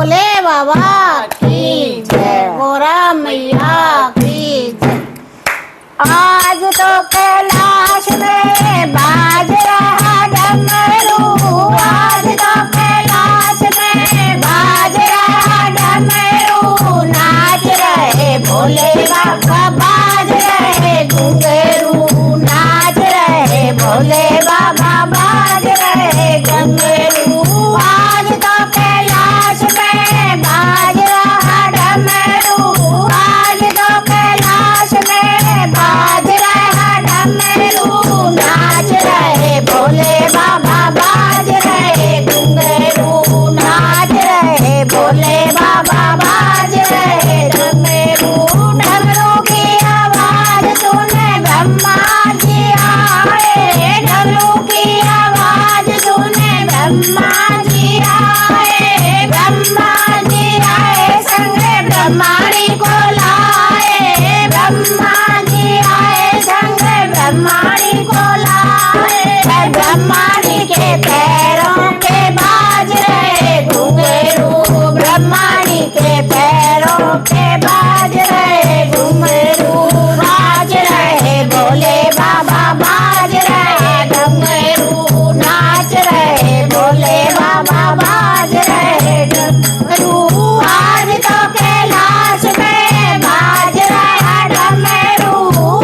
भोले बाबा की जय, गोरा मैया की जय। आज तो कैलाश में बाज रहा डमरू, आज तो कैलाश में बाज रहा डमरू, नाच रहे भोले बाबा बाज रहे घुंघरू, नाच रहे भोले बाबा बाज रहे घुंघरू। आज तो कैलाश में बाज रहा डमरू, आज तो कैलाश में बाज रहा डमरू, नाच रहे भोले बाबा बाज रहे घुंघरू, नाच रहे भोले बाबा बाज रहे डमरू। डमरू की आवाज सुने ब्रह्मा जी आए, डमरू की आवाज सुने ब्रह्मा जी आए, ब्रह्मा जी आए संगे ब्रह्माणी को लाए, ब्रह्मा जी आए संगे ब्रह्माणी को लाए। ब्रह्माणी के पैरों के बाज रहे घुंघरू, ब्रह्माणी के पैरों के बाज रहे घुंघरू, बाज रहे भोले बाबा बाज रहे घुंघरू, नाच रहे भोले बाबा बाज रहे घुंघरू। आज तो कैलाश में बाज रहा डमरू,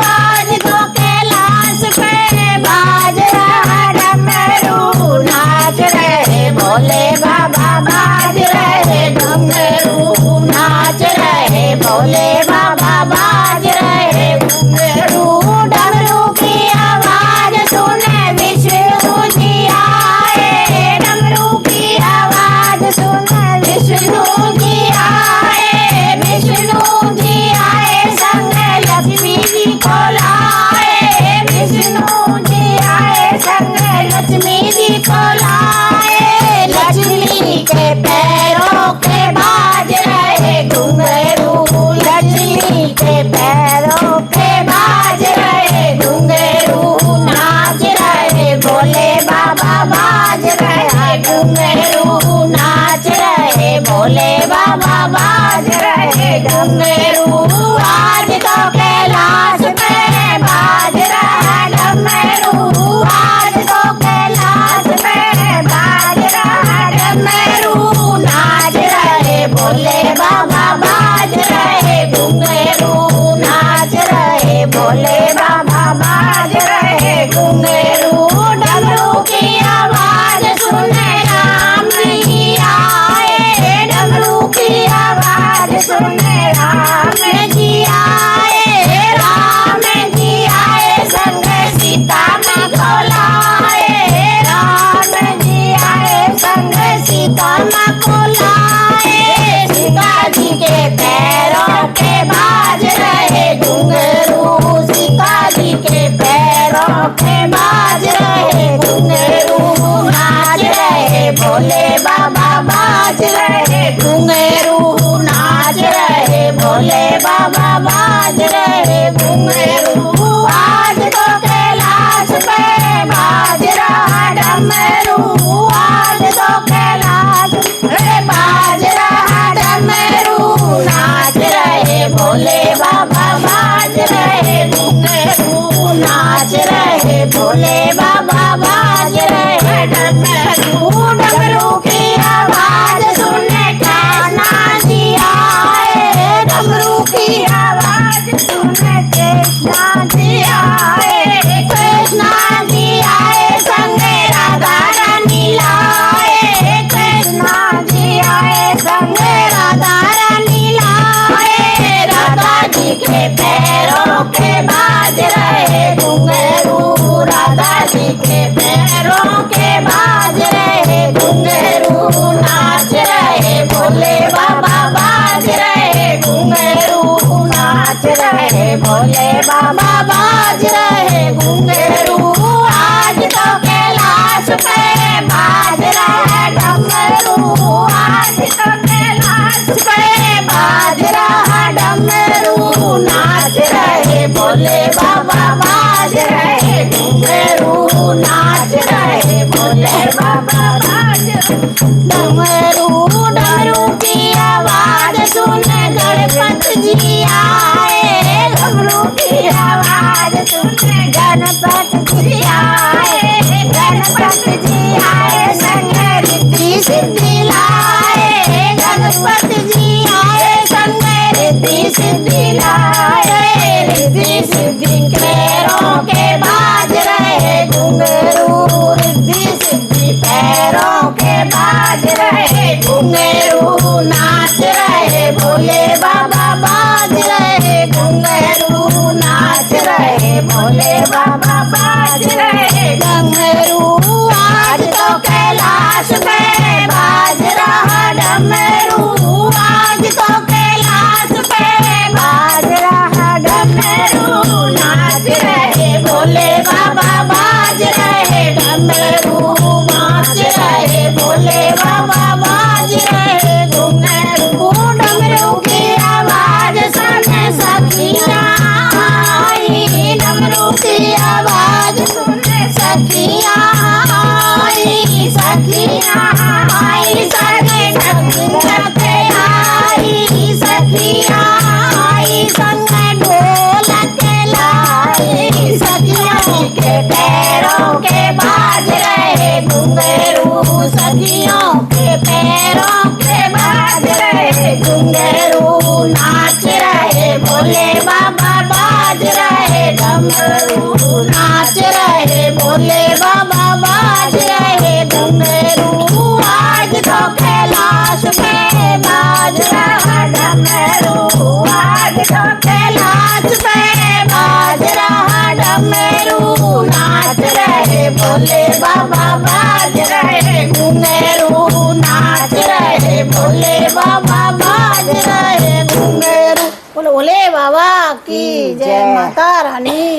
आज तो कैलाश में बाज रहा डमरू, नाच रहे भोले बाबा बाज रहे घुंघरू, नाच रहे भोले बाबा बाज रहे घुंघरू। डमरू की आवाज सुने विष्णु जी आए, डमरू की आवाज सुने विष्णु जी आए, विष्णु जी आए संग लक्ष्मी जी को लाए, विष्णु जी आए संग लक्ष्मी जी को लाए। लक्ष्मी के पैरों के बाज रहे घुंघरू, लक्ष्मी के पैरों के बाज रहे घुंघरू, नाच रहे भोले बाबा बाज रहे घुंघरू, नाच रहे भोले बाबा बाज रहे घुंघरू। आज तो कैलाश में बाज रहा डमरू, आज तो कैलाश में बाज रहा डमरू, नाच रहे भोले बाबा बाज रहे घुंघरू, नाच रहे भोले बाबा बाज रहे घुंघरू। डमरू की आवाज सुने राम जी आए, डमरू की आवाज सुने राम जी आए, राम जी आए संग सीता माँ को लाए, राम जी आए संग सीता माँ को लाए। सीता जी के पैरों के बाज रहे घुंघरू, सीता जी के पैरों के बाज रहे घुंघरू, नाच रहे भोले बाबा बाज रहे घुंघरू, नाच रहे भोले बाबा बाज रहे घुंघरू। आज तो कैलाश में बाज रहा डमरू, आज तो कैलाश में बाज रहा डमरू, नाच रहे भोले बाबा बाज रहे घुंघरू, नाच रहे भोले बाबा बाज रहे डमरू। डमरू की आवाज सुने कान्हा जी आए, डमरू की आवाज सुने कृष्ण हवा बाज रहे घुंघरू। बोलो भोले बाबा की जय, माता रानी।